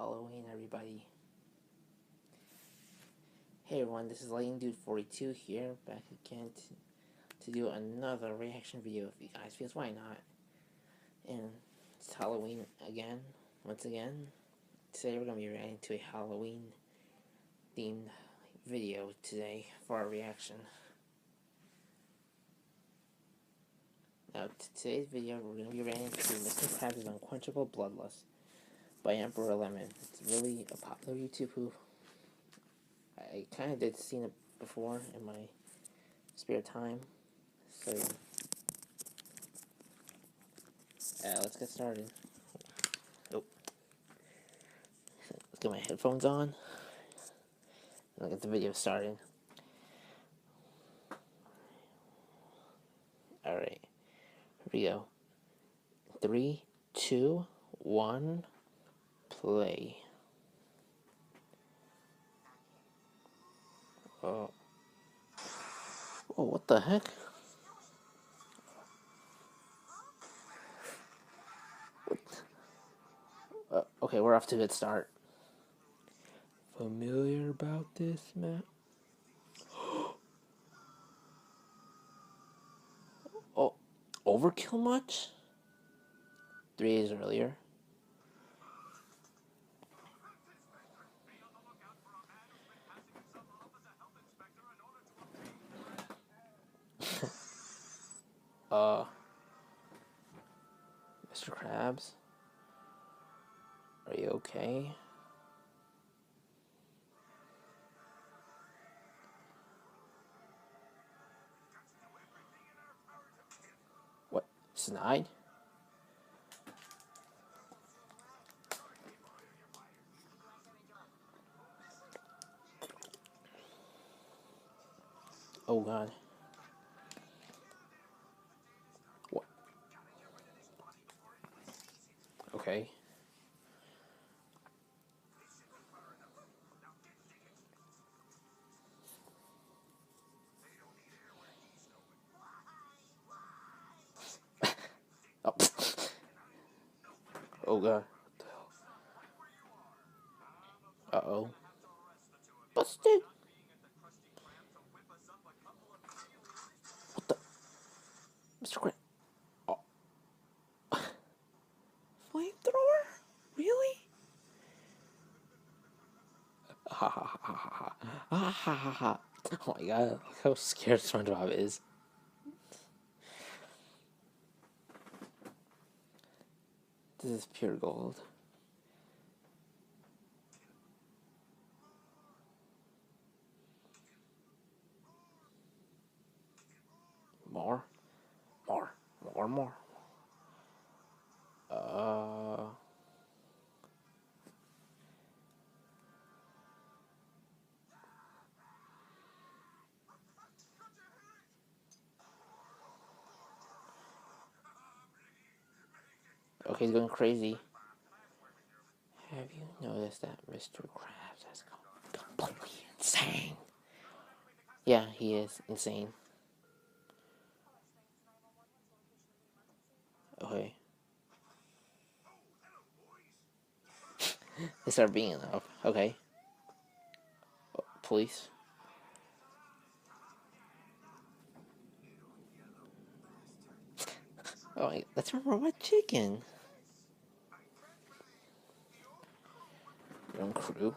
Halloween, everybody. Hey everyone, this is LightningDude42 here, back again to do another reaction video if you guys feels why not. And it's Halloween again, once again. Today we're going to be reacting to a Halloween themed video today for our reaction. Now, today's video we're going to be reacting to Mr. Krabs' Unquenchable Bloodlust by EmperorLemon. It's really a popular YouTube. I kind of did seen it before in my spare time, so let's get started. Oh, let's get my headphones on and I'll get the video started. Alright, here we go. 3, 2, 1, play. Oh, what the heck? Okay, we're off to a good start. Familiar about this map? Oh, overkill much? 3 days earlier. Mr. Krabs? Are you okay? What? Snide? Oh god. What? Okay. Oh. Oh god. Uh-oh. Busted! What the? Mr. Krabs. Oh. Flamethrower? Really? Ha ha ha ha ha. Ha ha ha ha. Oh my god, look how scared SpongeBob is. This is pure gold. More? More. More, more. Okay, he's going crazy. Have you noticed that Mr. Krabs has gone completely insane? Yeah, he is insane. Okay. They start being enough. Okay. Oh, police. Oh, that's a robot chicken. Your own crew.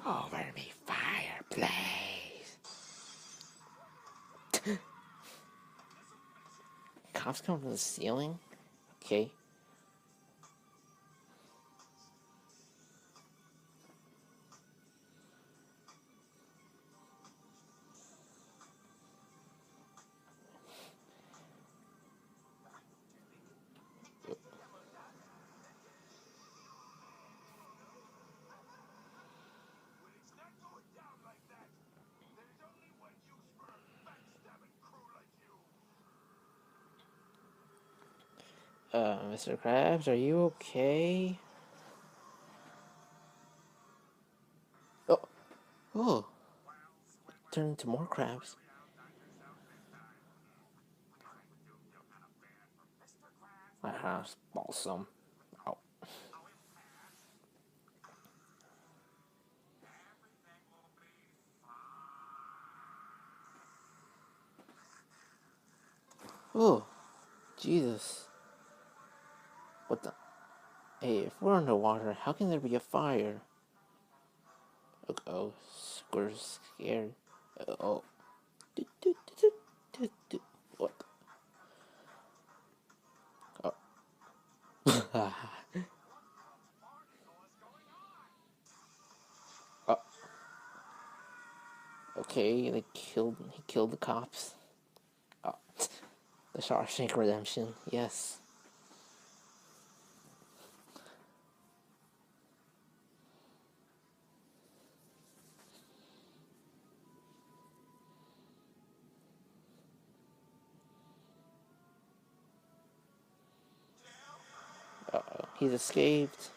Over me, fireplace. Cops come from the ceiling? Okay. Mr. Krabs, are you okay? Oh, oh, turn into more crabs. That's balsam. Oh. Oh, Jesus. What the? Hey, if we're underwater, how can there be a fire? Oh, we're scared. Oh. What? Oh. Oh. Okay, he killed the cops. Oh. The Shawshank Redemption, yes. Uh-oh, he's escaped.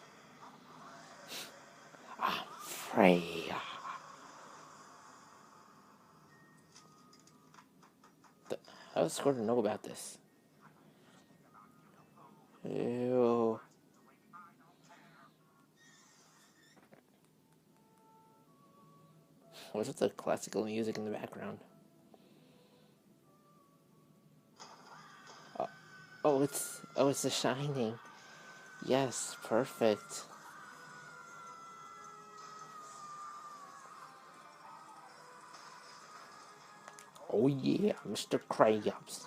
Ah, Freya. How does Squirtle know about this? Ew. What's with the classical music in the background? It's The Shining. Yes, perfect. Oh yeah, Mr. Krabs.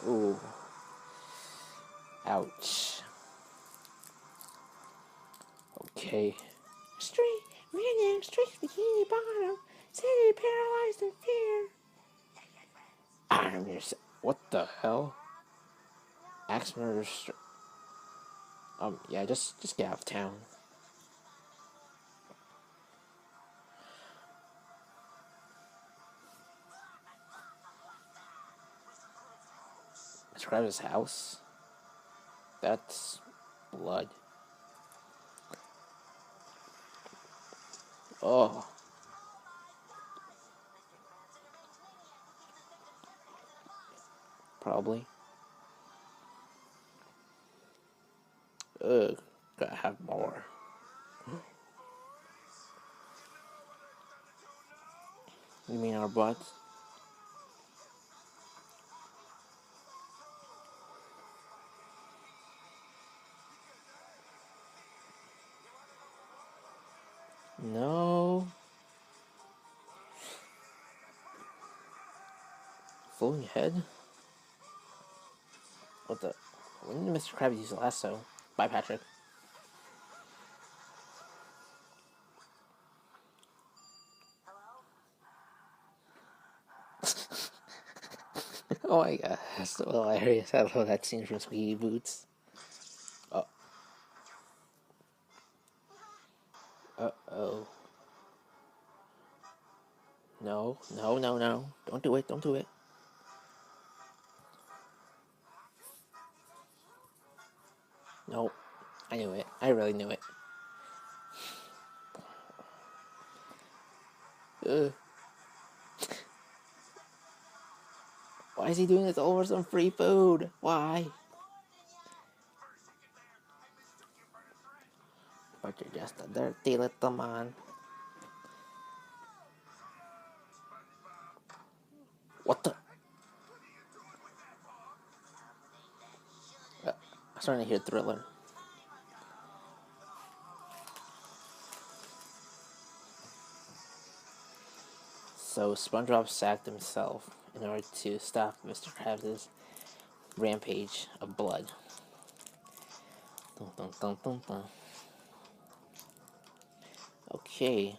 Ooh, ouch. Okay. Street, random street, bikini bottom, city paralyzed in fear. I'm your. What the hell? Axe murder. Yeah, just get out of town. Describe his house. That's blood. Oh, probably. Ugh, gotta have more. You mean our butts? No. Floating head? What the? When did Mr. Krabs use the lasso? Bye, Patrick. Oh my god, that's so hilarious. I love that scene from Squeaky Boots. Oh. Uh-oh. No, no, no, no. Don't do it, don't do it. No. I knew it. I really knew it. Ugh. Why is he doing this over some free food? Why? But you're just a dirty little man. What the? I'm starting to hear Thriller. So SpongeBob sacked himself in order to stop Mr. Krabs' rampage of blood. Dun, dun, dun, dun, dun. Okay.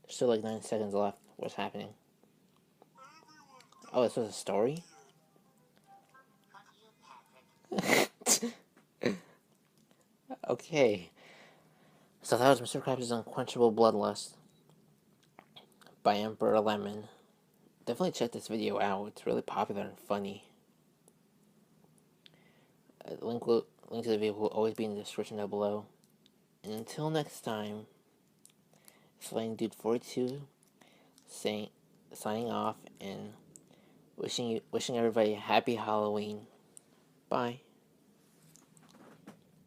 Still like 9 seconds left. What's happening? Oh, this was a story? Okay. So that was Mr. Krabs' Unquenchable Bloodlust by EmperorLemon. Definitely check this video out. It's really popular and funny. Link to the video will always be in the description down below. And until next time, It's LightningDude42 signing off and wishing everybody a happy Halloween. Bye.